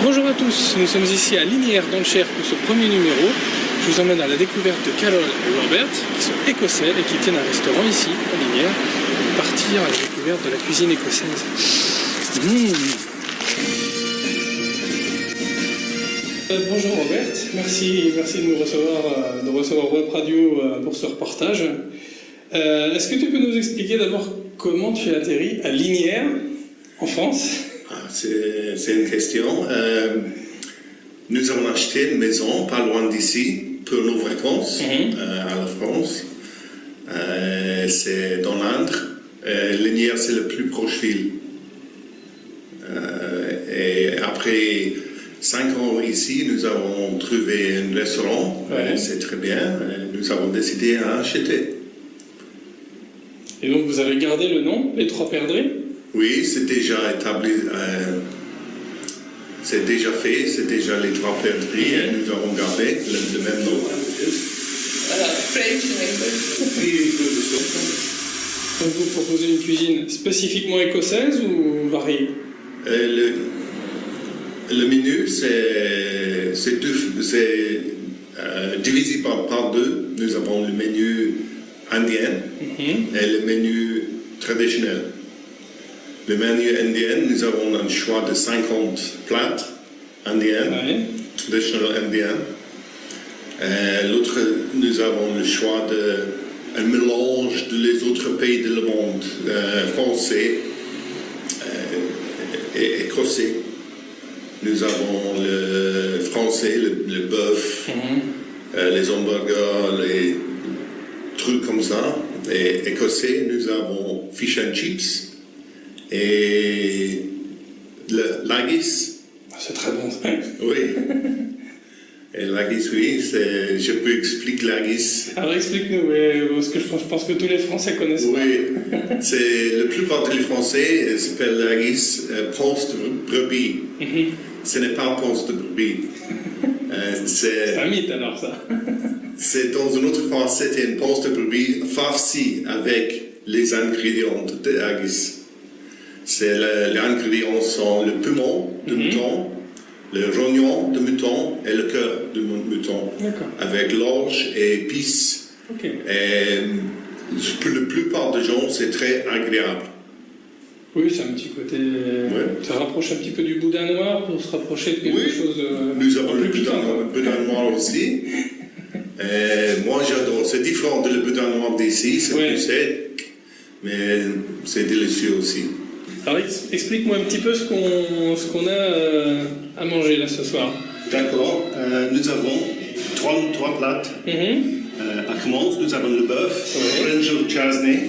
Bonjour à tous, nous sommes ici à Liniers dans le Cher pour ce premier numéro. Je vous emmène à la découverte de Carol et Robert, qui sont écossais et qui tiennent un restaurant ici, à Liniers, pour partir à la découverte de la cuisine écossaise. Bonjour Robert, merci de nous recevoir Web Radio pour ce reportage. Est-ce que tu peux nous expliquer d'abord comment tu as atterri à Liniers, en France? C'est une question. Nous avons acheté une maison pas loin d'ici pour nos vacances à la France. C'est dans l'Indre. Liniers, c'est la plus proche ville. Et après 5 ans ici, nous avons trouvé un restaurant. C'est très bien. Nous avons décidé à acheter. Et donc vous avez gardé le nom, Les Trois Perdrix? Oui, c'est déjà établi, c'est déjà fait, c'est déjà Les Trois Perdrix et nous avons gardé le même nom. French Donc vous proposez une cuisine spécifiquement écossaise ou variée? Le menu, c'est divisé par deux. Nous avons le menu indien et le menu traditionnel. Le menu indien, nous avons un choix de 50 plats indiens, traditionnels indiens. L'autre, nous avons le choix d'un mélange de les autres pays du monde, français et écossais. Nous avons le français, le bœuf, les hamburgers, les trucs comme ça. Et écossais, nous avons fish and chips. Et l'haggis. C'est très bon ça. Oui. Et l'haggis, oui, je peux expliquer l'haggis. Alors explique-nous, parce que je pense que tous les Français connaissent. Oui, la plupart des Français s'appellent l'haggis ponce de brebis. Ce n'est pas ponce de brebis. C'est un mythe alors ça. C'est dans une autre France, c'était une ponce de brebis farcie avec les ingrédients de l'haggis. Les ingrédients sont le piment de mouton, le rognon de mouton et le cœur de mouton, avec l'orge et épices. Et pour la plupart des gens, c'est très agréable. Oui, c'est un petit côté. Ça rapproche un petit peu du boudin noir pour se rapprocher de quelque chose. Nous avons le boudin noir aussi. Moi, j'adore. C'est différent de le boudin noir d'ici, c'est plus sec, mais c'est délicieux aussi. Alors explique-moi un petit peu ce qu'on a à manger là ce soir. D'accord, nous avons trois plats. À commence, nous avons le bœuf, brinjal chasney.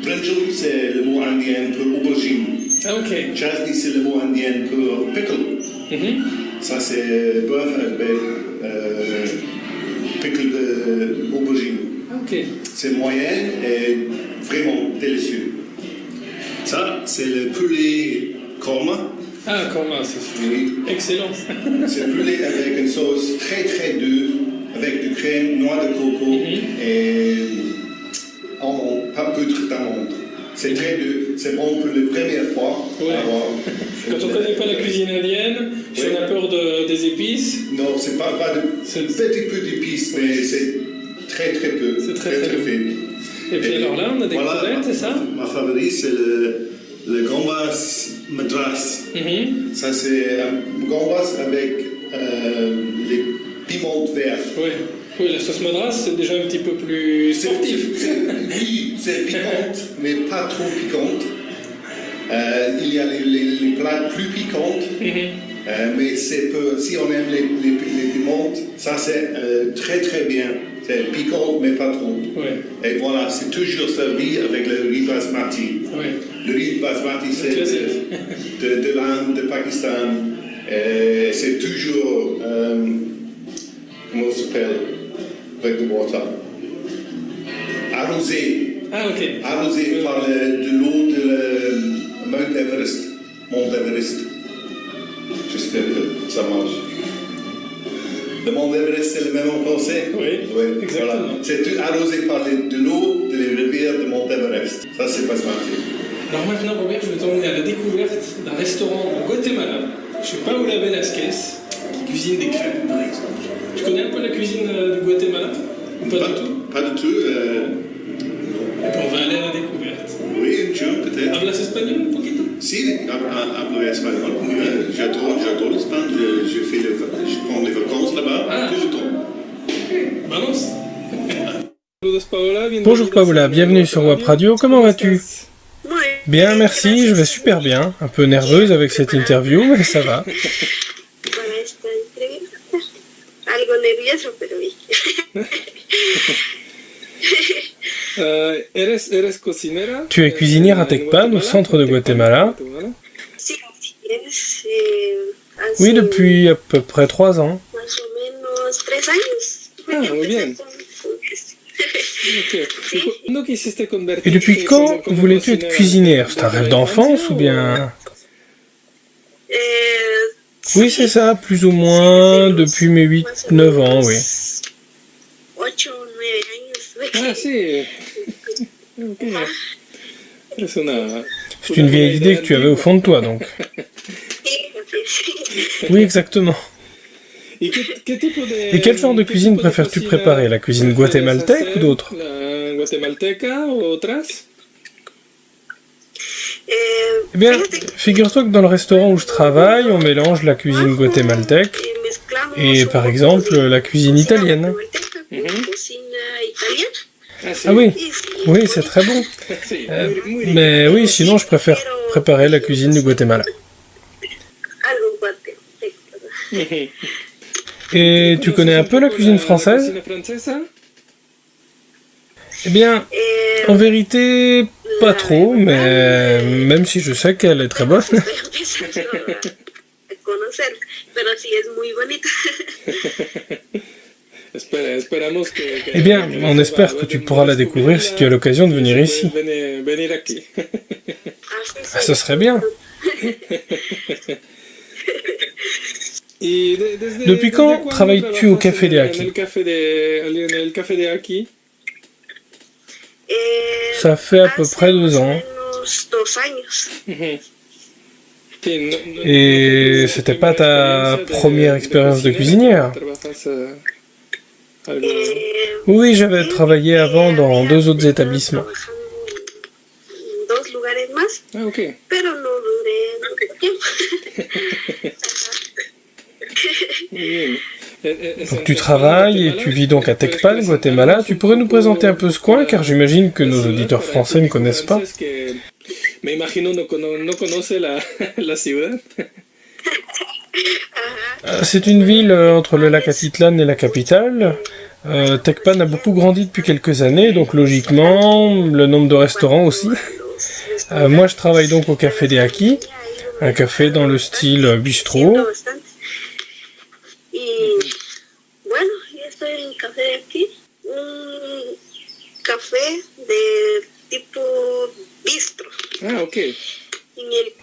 Brinjal, c'est le mot indien pour aubergine. Ah ok. Chasney, c'est le mot indien pour pickle. Ça, c'est bœuf avec pickle d'aubergine. Ok. C'est moyen et vraiment délicieux. Ça, c'est le poulet korma. Ah, korma, c'est excellent. C'est le poulet avec une sauce très très douce, avec du crème, noix de coco et almond, pas poudre d'amande. C'est très doux, c'est bon pour la première fois. Quand on ne connaît pas la cuisine indienne, si on a peur des épices. Non, c'est pas de petit peu d'épices, mais c'est très très peu. C'est très faible. Et puis alors là, on a des crevettes, c'est ça? Ma favorite, c'est le gambas madras. Ça, c'est un gambas avec les piments verts. Oui, la sauce madras, c'est déjà un petit peu plus sportif. Oui, c'est piquante, mais pas trop piquante. Il y a les plats plus piquantes, mais si on aime les piments, ça c'est très très bien. C'est piquant, mais pas trop. Et voilà, c'est toujours servi avec le riz basmati. Le riz basmati, c'est de l'Inde, de Pakistan. C'est toujours, comment ça s'appelle, avec du water, arrosé. Ah, ok. Arrosé par de l'eau de Mount Everest. J'espère que ça marche. Le Mont Everest, c'est le même en français? Oui, exactement. Voilà. C'est arrosé par de l'eau de la rivière de Mont Everest. Ça, c'est basmati. Alors maintenant, Robert, je vais t'emmener à la découverte d'un restaurant au Guatemala chez Paola Velasquez, qui cuisine des crêpes, par exemple. Tu connais un peu la cuisine du Guatemala? Ou pas du tout? Pas du tout. Et puis on va aller à la découverte. Oui, un jour peut-être. ¿Hablas español un poquito? Si, hablo espagnol. J'adore l'Espagne. Je prends des vacances là-bas tout le temps. Vamos. Saludos, Paola. Bonjour Paola, bienvenue sur Web Radio, comment vas-tu? Bien, merci, je vais super bien. Un peu nerveuse avec cette interview, mais ça va. Algo nervioso, pero bien. Eres cocinera? Tu es cuisinière à Tecpan, au centre de Guatemala. Sí, así es. Oui, depuis à peu près 3 ans. Más o menos 3 años. Ah, muy bien. Et depuis quand voulais-tu être cuisinière? C'est un rêve d'enfance ou bien... Oui, c'est ça, plus ou moins depuis mes 8-9 ans, oui. 8 o 9 años. Ah, sí. Ok. C'est une vieille idée que tu avais au fond de toi, donc. Oui, exactement. Et quel genre de cuisine préfères-tu préparer? La cuisine guatémaltèque ou d'autres? Guatemalteca ou otras? Eh bien, figure-toi que dans le restaurant où je travaille, on mélange la cuisine guatémaltèque et, par exemple, la cuisine italienne. Ah oui, oui, c'est très bon. Mais oui, sinon, je préfère préparer la cuisine du Guatemala. Et tu connais un peu la cuisine française? Eh bien, en vérité, pas trop, mais même si je sais qu'elle est très bonne. Eh bien, on espère que tu pourras la découvrir si tu as l'occasion de venir ici. Ah, ce serait bien. Depuis quand travailles-tu au Café des Aki? Ça fait à peu près 2 ans. Et c'était pas ta première expérience de cuisinière? Oui, j'avais travaillé avant dans 2 autres établissements. Ah, ok. Donc tu travailles et tu vis donc à Tecpan, Guatemala. Tu pourrais nous présenter un peu ce coin, car j'imagine que nos auditeurs français ne connaissent pas. Me imagino no conoce la ciudad. C'est une ville entre le lac Atitlan et la capitale. Tecpan a beaucoup grandi depuis quelques années, donc logiquement, le nombre de restaurants aussi. Moi, je travaille donc au Café des Aki, un café dans le style bistrot. Bueno, yo estoy en el café de aquí, un café de tipo bistro. Ah, ok.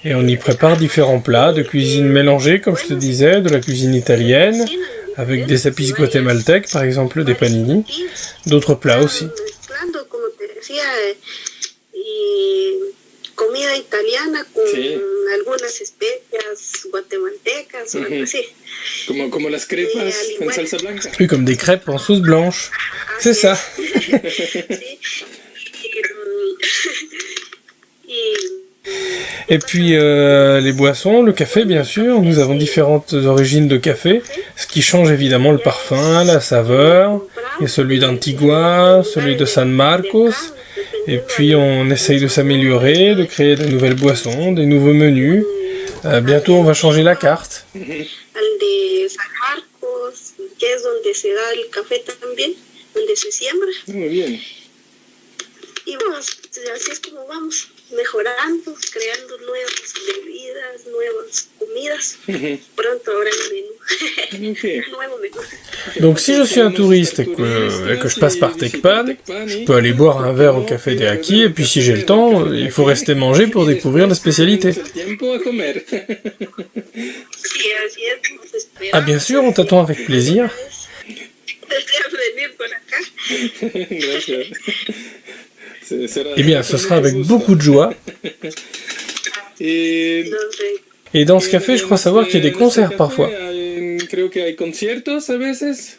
Et on y prépare différents plats de cuisine mélangée, comme je te disais, de la cuisine italienne, avec des épices guatémaltèques, par exemple des panini, d'autres plats aussi. Comida italiana con algunas especias guatemaltecas o algo así. Como las crepas en salsa blanca. Oui, comme des crêpes en sauce blanche. C'est ça. Et puis les boissons, le café bien sûr, nous avons différentes origines de café, ce qui change évidemment le parfum, la saveur, et celui d'Antigua, celui de San Marcos, et puis on essaye de s'améliorer, de créer de nouvelles boissons, des nouveaux menus. Bientôt on va changer la carte. Al de San Marcos, que es donde se da el café también, donde se siembra. Muy bien. Y vamos, así es como vamos, mejorando, creando nuevas bebidas, nuevas comidas. Pronto habrá un menú. Okay. Nuevo menú. Donc si je suis un touriste et que je passe par Tecpan, je peux aller boire un verre au Café des Aki, et puis si j'ai le temps, il faut rester manger pour découvrir la spécialité. Ah bien sûr, on t'attend avec plaisir. Eh bien, ce sera avec beaucoup de joie. Et dans ce café, je crois savoir qu'il y a des concerts parfois. Creo que hay conciertos a veces.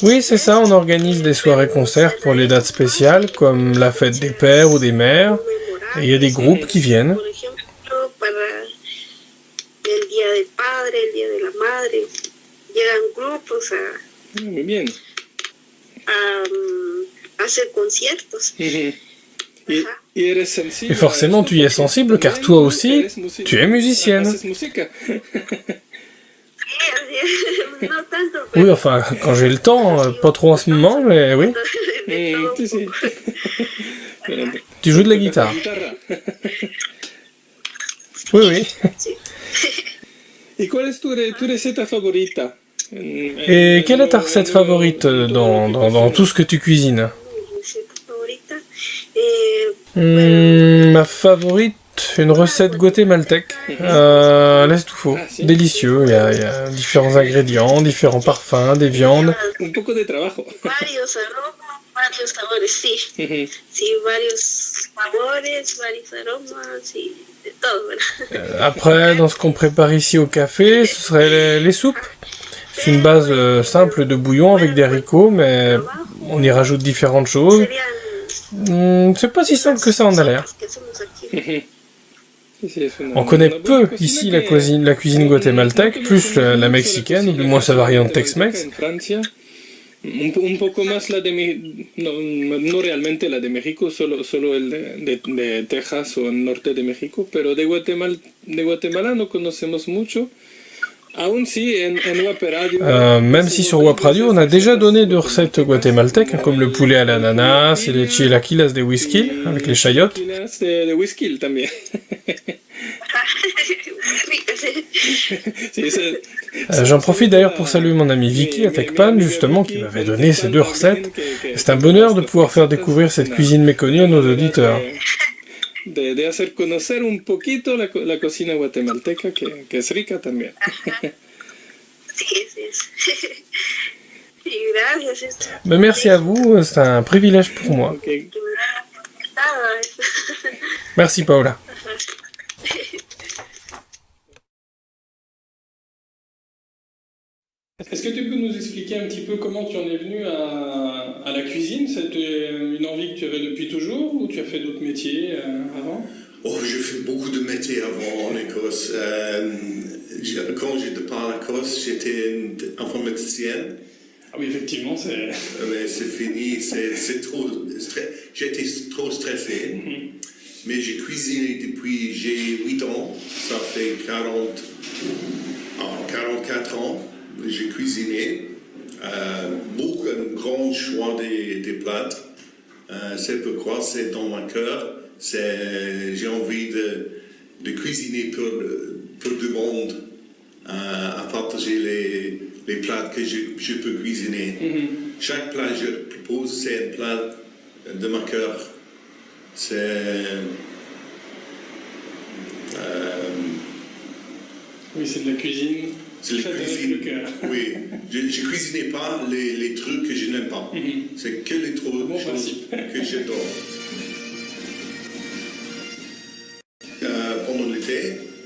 Oui, c'est ça, on organise des soirées-concerts pour les dates spéciales, comme la fête des pères ou des mères, et il y a des groupes qui viennent. Por ejemplo, para el Día del Padre, el Día de la Madre, llegan grupos Muy bien. a hacer conciertos. Y eres sensible. Et forcément, tu y es sensible, car toi aussi, tu es musicienne. Haces música. No tanto, Oui, enfin, quand j'ai le temps, pas trop en ce moment, mais oui. de todo Sí, sí. un poco. Tu joues de la guitare. Guitarra. Oui, oui. Sí. ¿Y cuál es tu receta favorita? Et quelle est ta recette favorite dans tout ce que tu cuisines? Mi receta favorita. Bueno, Ma favorite, une recette guatémaltèque. L'estuffo. Délicieux, il y a différents ingrédients, différents parfums, des viandes. Un poco de trabajo. varios aromas, varios sabores, sí. Sí, varios sabores, varios aromas, y de todo, ¿verdad? Après, dans ce qu'on prépare ici au café, ce serait les soupes. C'est une base simple de bouillon avec des haricots, mais on y rajoute différentes choses. Serían C'est pas si simple que ça en a l'air. que hacemos aquí. On connaît peu ici la cuisine guatémaltèque, plus la mexicaine, ou du moins sa variante Tex-Mex. Un poco más la de no realmente la de México, solo el de Texas o el norte de México, pero de Guatemala no conocemos mucho. Aún sí, en Wap Radio, Même si sur Wap Radio, on a déjà donné de recettes guatémaltèques, comme le poulet à l'ananas et les chilaquilas de whisky, avec les chayotes. de whisky también. Sí, J'en profite d'ailleurs pour saluer mon ami Vicky à TechPan, justement, qui m'avait donné ces deux recettes. C'est un bonheur de pouvoir faire découvrir cette cuisine méconnue à nos auditeurs. de hacer conocer un poquito la cocina guatemalteca, que es rica también. Sí, sí. Y gracias. Mais merci à vous, c'est un privilège pour moi. Ok. Que me da encantada. Merci Paola. Est-ce que tu peux nous expliquer un petit peu comment tu en es venu à la cuisine? C'était une envie que tu avais depuis toujours ou tu as fait d'autres métiers avant? Oh, j'ai fait beaucoup de métiers avant en Écosse. Quand j'étais pas en Écosse, j'étais informaticienne. Ah oui, effectivement, c'est... Mais c'est fini, c'est trop... J'étais trop stressé. Mais j'ai cuisiné depuis j'ai 8 ans. Ça fait 44 ans. J'ai cuisiné. Un grand choix des plats. C'est pourquoi c'est dans mon cœur. J'ai envie de cuisiner pour tout le monde, à partager les plats que je peux cuisiner. Chaque plat que je propose, c'est un plat de mon cœur. Oui, c'est de la cuisine. C'est la cuisine. Oui, je ne cuisinais pas les trucs que je n'aime pas. C'est que les trucs que j'adore. Pendant l'été,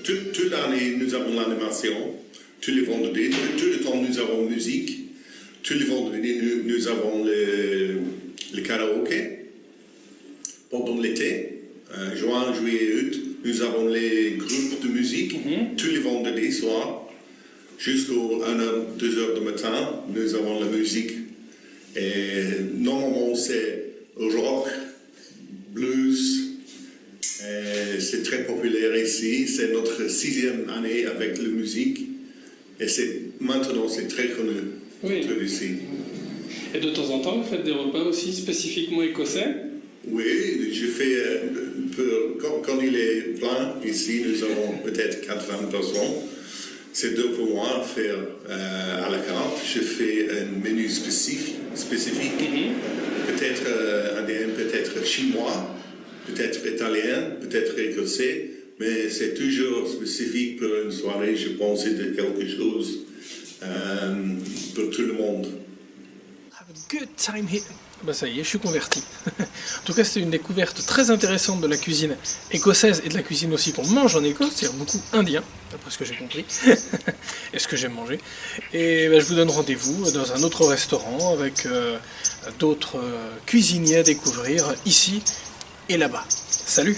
toute l'année, nous avons l'animation. Tous les vendredis, tout le temps, nous avons musique. Tous les vendredis, nous avons le karaoké. Pendant l'été, juin, juillet, août, nous avons les groupes de musique. Tous les vendredis soirs. Jusqu'à 1h, 2h du matin, nous avons la musique. Et normalement, c'est rock, blues. Et c'est très populaire ici. C'est notre 6e année avec la musique. Et maintenant, c'est très connu ici. Et de temps en temps, vous faites des repas aussi spécifiquement écossais? Oui, je fais... quand il est plein, ici, nous avons peut-être 80 personnes. C'est dur pour moi de faire à la carte. Je fais un menu spécifique. Peut-être indien, peut-être chinois, peut-être italien, peut-être écossais. Mais c'est toujours spécifique pour une soirée. Je pense que c'est quelque chose pour tout le monde. Good time here. Bah ça y est, je suis converti. En tout cas, c'était une découverte très intéressante de la cuisine écossaise et de la cuisine aussi qu'on mange en Écosse, c'est-à-dire beaucoup indien, d'après ce que j'ai compris, et ce que j'aime manger. Et bah, je vous donne rendez-vous dans un autre restaurant avec d'autres cuisiniers à découvrir ici et là-bas. Salut!